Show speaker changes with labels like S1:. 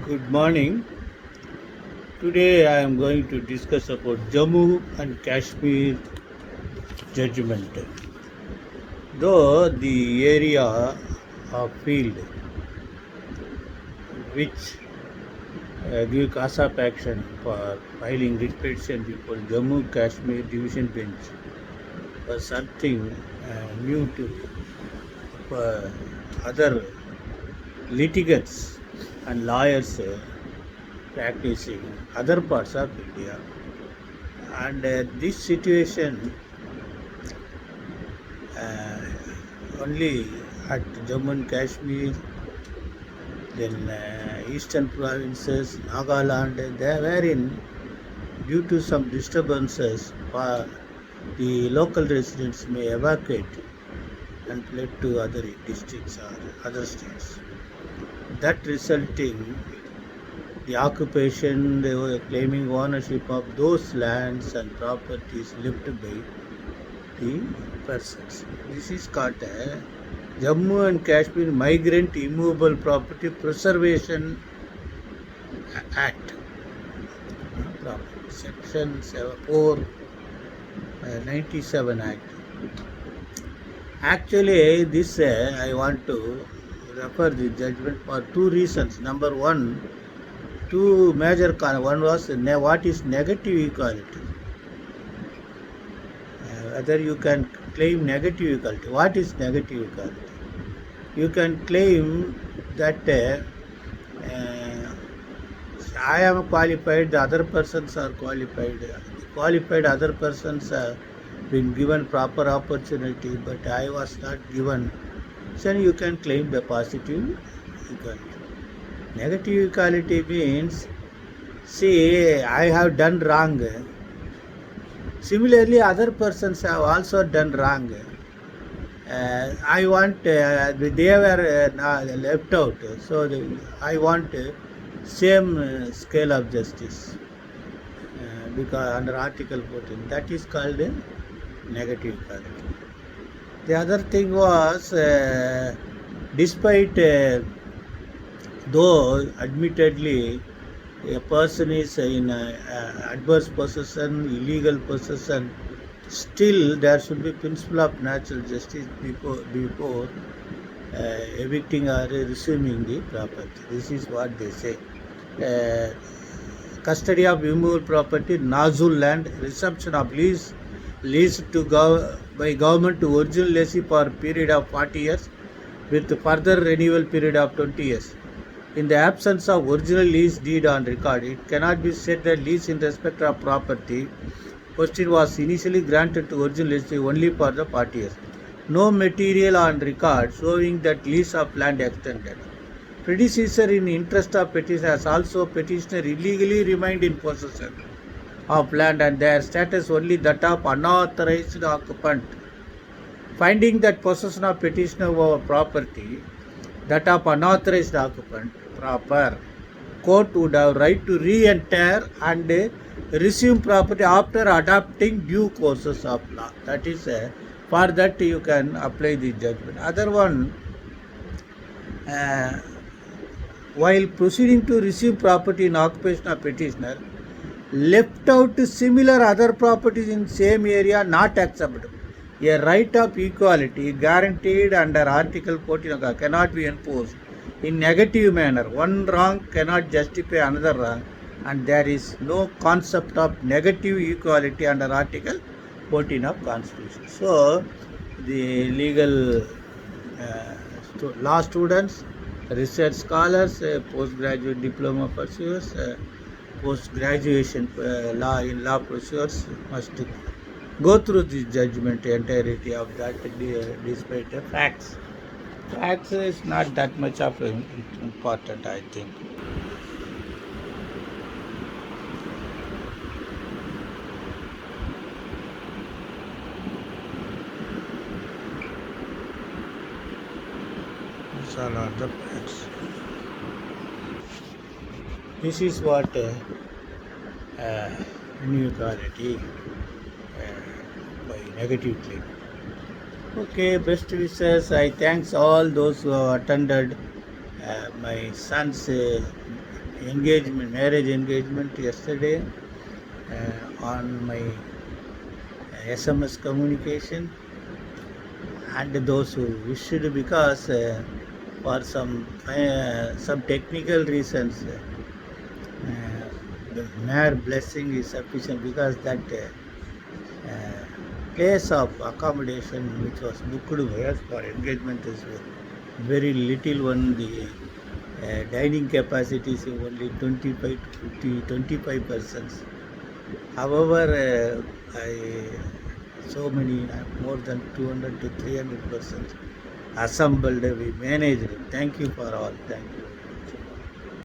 S1: Good morning. Today I am going to discuss about Jammu and Kashmir judgment. Though the area of field which give CASAP action for filing writ petition before Jammu Kashmir Division Bench was something new to other litigants and lawyers practicing other parts of India. And this situation uh, only at Jammu and Kashmir, then eastern provinces, Nagaland, they were in due to some disturbances, the local residents may evacuate and fled to other districts or other states. That resulting the occupation, they were claiming ownership of those lands and properties left by the persons. This is called Jammu and Kashmir Migrant Immovable Property Preservation Act. Section 497 Act. Actually, this I want to refer the judgment for two reasons. Number one, two major one was what is negative equality. Whether you can claim negative equality. What is negative equality? You can claim that I am qualified, the other persons are qualified. Qualified other persons have been given proper opportunity, but I was not given. So you can claim the positive equality. Negative equality means, see, I have done wrong. Similarly, other persons have also done wrong. I want, they were left out, so I want same scale of justice because under Article 14, that is called negative equality. The other thing was, despite though admittedly a person is in adverse possession, illegal possession, still there should be principle of natural justice before evicting or resuming the property. This is what they say. Custody of immovable property, Nazul land, resumption of lease to by government to original lessee for a period of 40 years with further renewal period of 20 years. In the absence of original lease deed on record, it cannot be said that lease in respect of property question was initially granted to original lessee only for the 40 years. No material on record showing that lease of land extended. Predecessor in interest of petitioner has also petitioner illegally remained in possession of land and their status only that of unauthorized occupant. Finding that possession of petitioner over property that of unauthorized occupant proper, court would have right to re-enter and resume property after adopting due courses of law. That is, for that you can apply the judgment. Other one, while proceeding to receive property in occupation of petitioner, left out similar other properties in same area not acceptable. A right of equality guaranteed under Article 14 cannot be enforced in negative manner. One wrong cannot justify another wrong, and there is no concept of negative equality under Article 14 of Constitution. So, the legal law students, research scholars, postgraduate diploma pursuers, post-graduation law pursuers must go through the judgment entirety of that despite the facts. Facts is not that much of important, I think. These are not the facts. This is what inequality by negative claim. Okay, best wishes. I thanks all those who have attended my son's engagement, marriage engagement yesterday on my SMS communication, and those who wished, because for some technical reasons the mere blessing is sufficient, because that place of accommodation which was booked by us for engagement is very little one. The dining capacity is only 25 to 50, 25%. However, so many, more than 200 to 300% assembled, we managed. Thank you for all. Thank you.